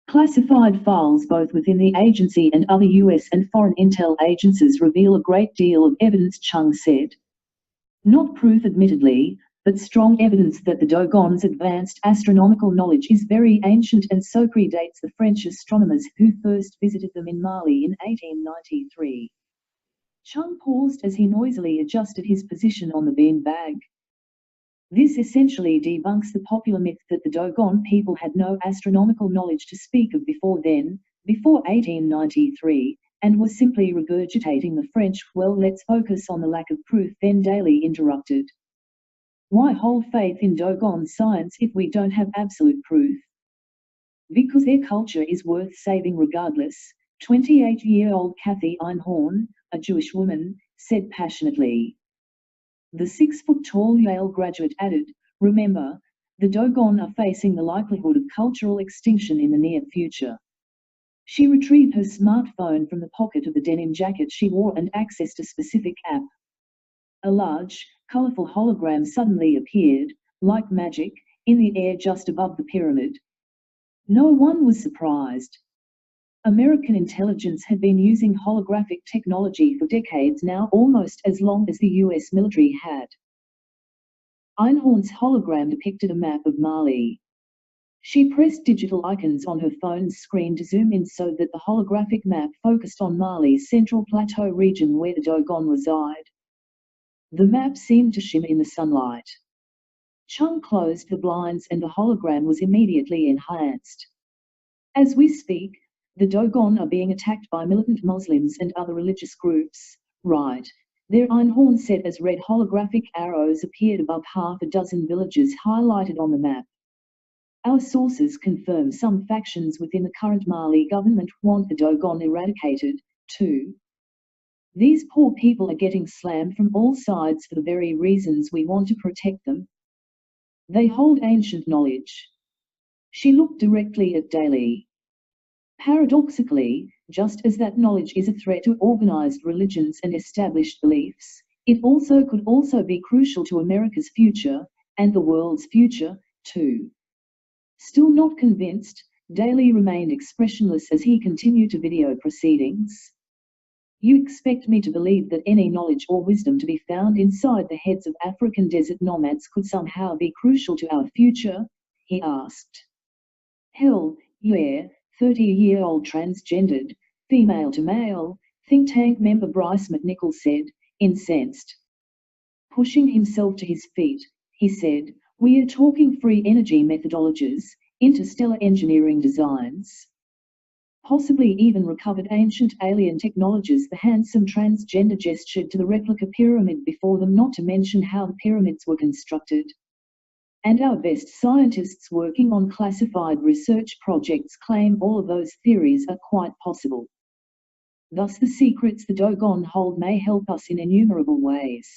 Classified files both within the agency and other US and foreign intel agencies reveal a great deal of evidence, Chung said. Not proof admittedly, but strong evidence that the Dogon's advanced astronomical knowledge is very ancient and so predates the French astronomers who first visited them in Mali in 1893. Chung paused as he noisily adjusted his position on the beanbag. This essentially debunks the popular myth that the Dogon people had no astronomical knowledge to speak of before 1893, and was simply regurgitating the French. Well, let's focus on the lack of proof then, Daly interrupted. Why hold faith in Dogon science if we don't have absolute proof? Because their culture is worth saving regardless, 28-year-old Kathy Einhorn, a Jewish woman, said passionately. The 6-foot-tall Yale graduate added, remember, the Dogon are facing the likelihood of cultural extinction in the near future. She retrieved her smartphone from the pocket of the denim jacket she wore and accessed a specific app. A large, colorful hologram suddenly appeared, like magic, in the air just above the pyramid. No one was surprised. American intelligence had been using holographic technology for decades now, almost as long as the US military had. Einhorn's hologram depicted a map of Mali. She pressed digital icons on her phone's screen to zoom in so that the holographic map focused on Mali's central plateau region where the Dogon reside. The map seemed to shimmer in the sunlight. Chung closed the blinds and the hologram was immediately enhanced. As we speak, the Dogon are being attacked by militant Muslims and other religious groups, right? There, Einhorn said as red holographic arrows appeared above half a dozen villages highlighted on the map. Our sources confirm some factions within the current Mali government want the Dogon eradicated, too. These poor people are getting slammed from all sides for the very reasons we want to protect them. They hold ancient knowledge. She looked directly at Daly. Paradoxically, just as that knowledge is a threat to organized religions and established beliefs, it could also be crucial to America's future, and the world's future, too. Still not convinced, Daly remained expressionless as he continued to video proceedings. You expect me to believe that any knowledge or wisdom to be found inside the heads of African desert nomads could somehow be crucial to our future? He asked. Hell, yeah, 30-year-old transgendered, female to male, think tank member Bryce McNichol said, incensed. Pushing himself to his feet, he said, we are talking free energy methodologies, interstellar engineering designs. Possibly even recovered ancient alien technologies. The handsome transgender gestured to the replica pyramid before them, not to mention how the pyramids were constructed. And our best scientists working on classified research projects claim all of those theories are quite possible. Thus the secrets the Dogon hold may help us in innumerable ways.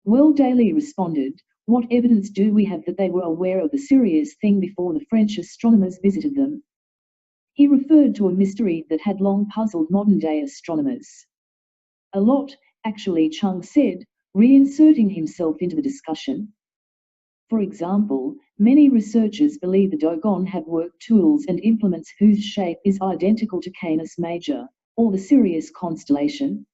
Well, Daly responded, what evidence do we have that they were aware of the Sirius thing before the French astronomers visited them? He referred to a mystery that had long puzzled modern-day astronomers. A lot, actually, Chung said, reinserting himself into the discussion. For example, many researchers believe the Dogon have work tools and implements whose shape is identical to Canis Major, or the Sirius constellation.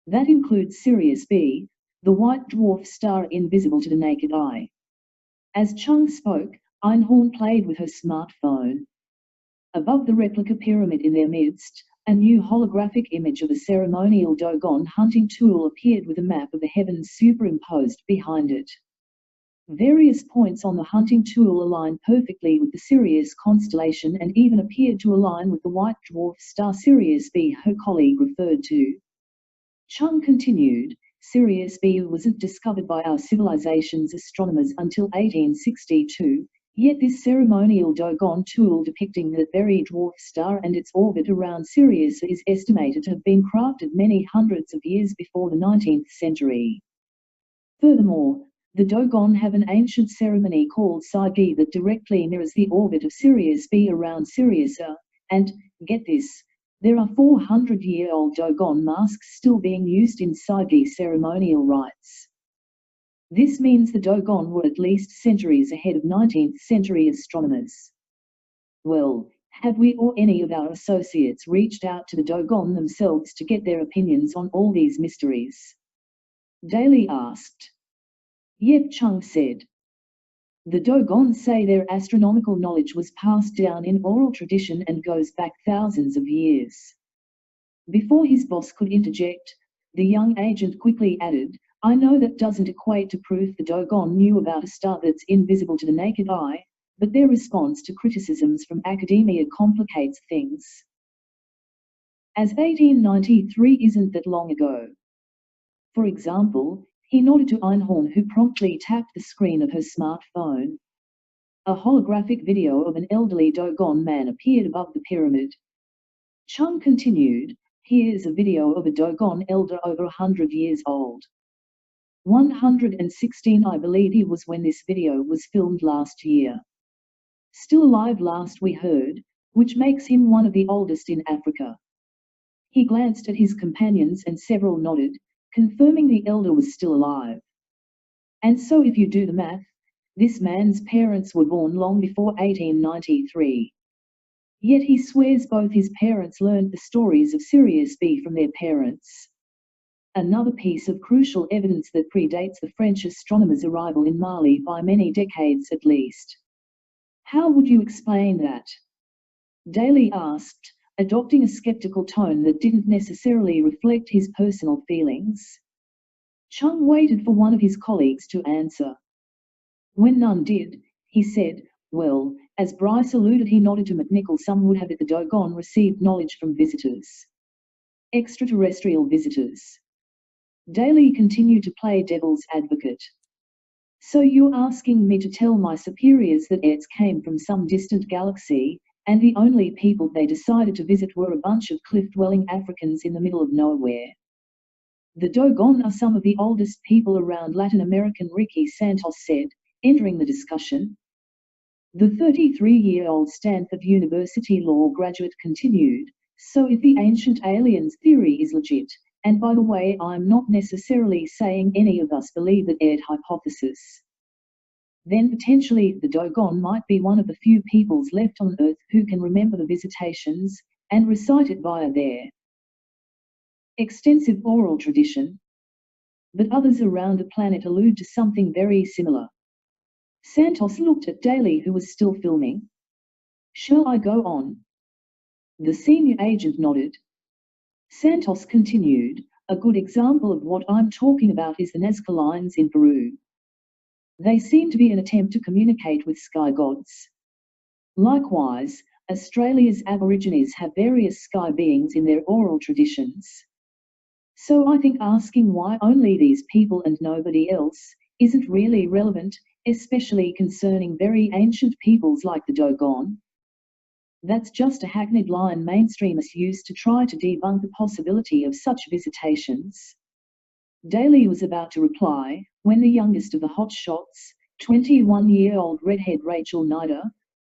That includes Sirius B, the white dwarf star invisible to the naked eye. As Chung spoke, Einhorn played with her smartphone. Above the replica pyramid in their midst, a new holographic image of a ceremonial Dogon hunting tool appeared with a map of the heavens superimposed behind it. Various points on the hunting tool aligned perfectly with the Sirius constellation and even appeared to align with the white dwarf star Sirius B, her colleague referred to. Chung continued, Sirius B wasn't discovered by our civilization's astronomers until 1862, yet this ceremonial Dogon tool depicting that very dwarf star and its orbit around Sirius is estimated to have been crafted many hundreds of years before the 19th century. Furthermore, the Dogon have an ancient ceremony called Sagi that directly mirrors the orbit of Sirius B around Sirius A, and, get this, there are 400-year-old Dogon masks still being used in Sagi ceremonial rites. This means the Dogon were at least centuries ahead of 19th-century astronomers. Well, have we or any of our associates reached out to the Dogon themselves to get their opinions on all these mysteries? Daly asked. Yep, Chung said. The Dogon say their astronomical knowledge was passed down in oral tradition and goes back thousands of years. Before his boss could interject, the young agent quickly added, I know that doesn't equate to proof the Dogon knew about a star that's invisible to the naked eye, but their response to criticisms from academia complicates things. As 1893 isn't that long ago. For example, he nodded to Einhorn, who promptly tapped the screen of her smartphone. A holographic video of an elderly Dogon man appeared above the pyramid. Chung continued, here's a video of a Dogon elder over 100 years old. 116 I believe he was when this video was filmed last year. Still alive last we heard, which makes him one of the oldest in Africa. He glanced at his companions and several nodded, confirming the elder was still alive. And so if you do the math, this man's parents were born long before 1893. Yet he swears both his parents learned the stories of Sirius B from their parents. Another piece of crucial evidence that predates the French astronomers' arrival in Mali by many decades at least. How would you explain that? Daly asked, adopting a skeptical tone that didn't necessarily reflect his personal feelings. Chung waited for one of his colleagues to answer. When none did, he said, well, as Bryce alluded, he nodded to McNichol, some would have it the Dogon received knowledge from visitors. Extraterrestrial visitors. Daly continued to play devil's advocate. So you're asking me to tell my superiors that it's came from some distant galaxy, and the only people they decided to visit were a bunch of cliff-dwelling Africans in the middle of nowhere. The Dogon are some of the oldest people around Latin American, Ricky Santos said, entering the discussion. The 33-year-old Stanford University law graduate continued, so if the ancient aliens theory is legit, and by the way, I'm not necessarily saying any of us believe that Ed hypothesis, then potentially the Dogon might be one of the few peoples left on Earth who can remember the visitations, and recite it via their extensive oral tradition. But others around the planet allude to something very similar. Santos looked at Daly, who was still filming. Shall I go on? The senior agent nodded. Santos continued, a good example of what I'm talking about is the Nazca lines in Peru. They seem to be an attempt to communicate with sky gods. Likewise, Australia's Aborigines have various sky beings in their oral traditions. So I think asking why only these people and nobody else isn't really relevant, especially concerning very ancient peoples like the Dogon. That's just a hackneyed line mainstreamers use to try to debunk the possibility of such visitations. Daly was about to reply, when the youngest of the hotshots, 21-year-old redhead Rachel Nider,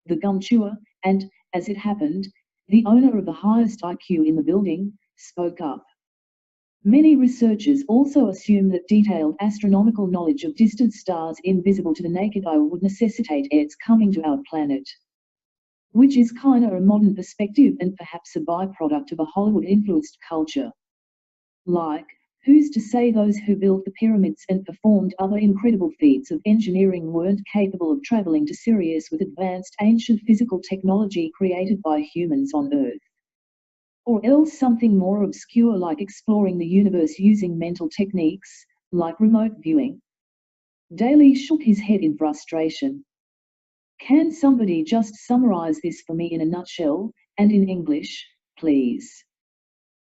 the gum chewer, and, as it happened, the owner of the highest IQ in the building, spoke up. Many researchers also assume that detailed astronomical knowledge of distant stars invisible to the naked eye would necessitate its coming to our planet. Which is kinda a modern perspective and perhaps a byproduct of a Hollywood-influenced culture. Like, who's to say those who built the pyramids and performed other incredible feats of engineering weren't capable of traveling to Sirius with advanced ancient physical technology created by humans on Earth? Or else something more obscure like exploring the universe using mental techniques, like remote viewing? Daly shook his head in frustration. Can somebody just summarize this for me in a nutshell, and in English, please?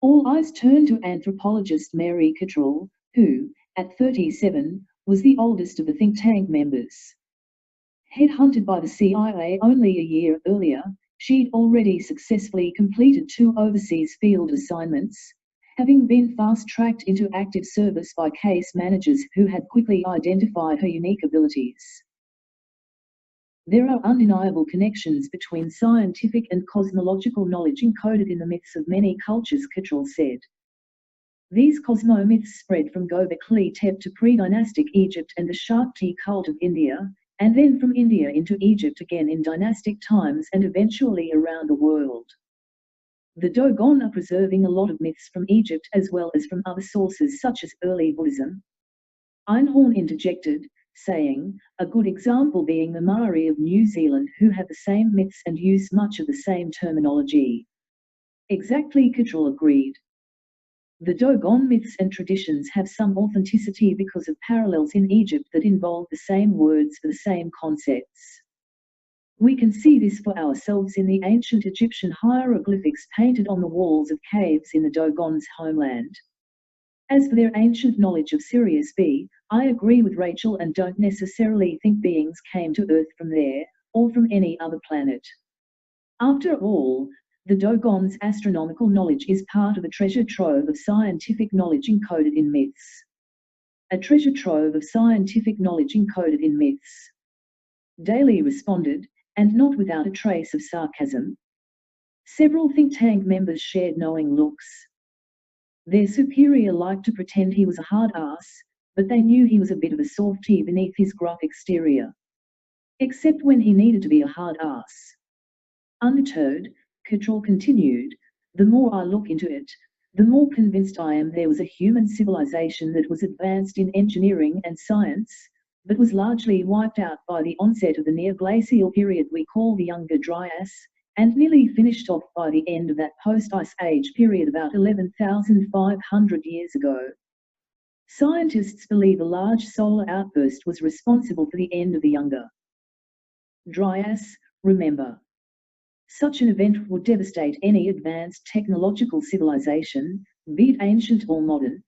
All eyes turned to anthropologist Mary Cottrell, who, at 37, was the oldest of the think tank members. Headhunted by the CIA only a year earlier, she'd already successfully completed 2 overseas field assignments, having been fast-tracked into active service by case managers who had quickly identified her unique abilities. There are undeniable connections between scientific and cosmological knowledge encoded in the myths of many cultures, Cottrell said. These cosmo-myths spread from Göbekli Tepe to pre-dynastic Egypt and the Shakti cult of India, and then from India into Egypt again in dynastic times and eventually around the world. The Dogon are preserving a lot of myths from Egypt as well as from other sources such as early Buddhism. Einhorn interjected, saying, a good example being the Maori of New Zealand who have the same myths and use much of the same terminology. Exactly, Cottrell agreed. The Dogon myths and traditions have some authenticity because of parallels in Egypt that involve the same words for the same concepts. We can see this for ourselves in the ancient Egyptian hieroglyphics painted on the walls of caves in the Dogon's homeland. As for their ancient knowledge of Sirius B, I agree with Rachel and don't necessarily think beings came to Earth from there, or from any other planet. After all, the Dogon's astronomical knowledge is part of a treasure trove of scientific knowledge encoded in myths. A treasure trove of scientific knowledge encoded in myths. Daly responded, and not without a trace of sarcasm. Several think tank members shared knowing looks. Their superior liked to pretend he was a hard ass, but they knew he was a bit of a softy beneath his gruff exterior. Except when he needed to be a hard ass. Undeterred, Cottrell continued, the more I look into it, the more convinced I am there was a human civilization that was advanced in engineering and science, but was largely wiped out by the onset of the near-glacial period we call the Younger Dryas, and nearly finished off by the end of that post-ice age period about 11,500 years ago. Scientists believe a large solar outburst was responsible for the end of the Younger Dryas, remember. Such an event would devastate any advanced technological civilization, be it ancient or modern,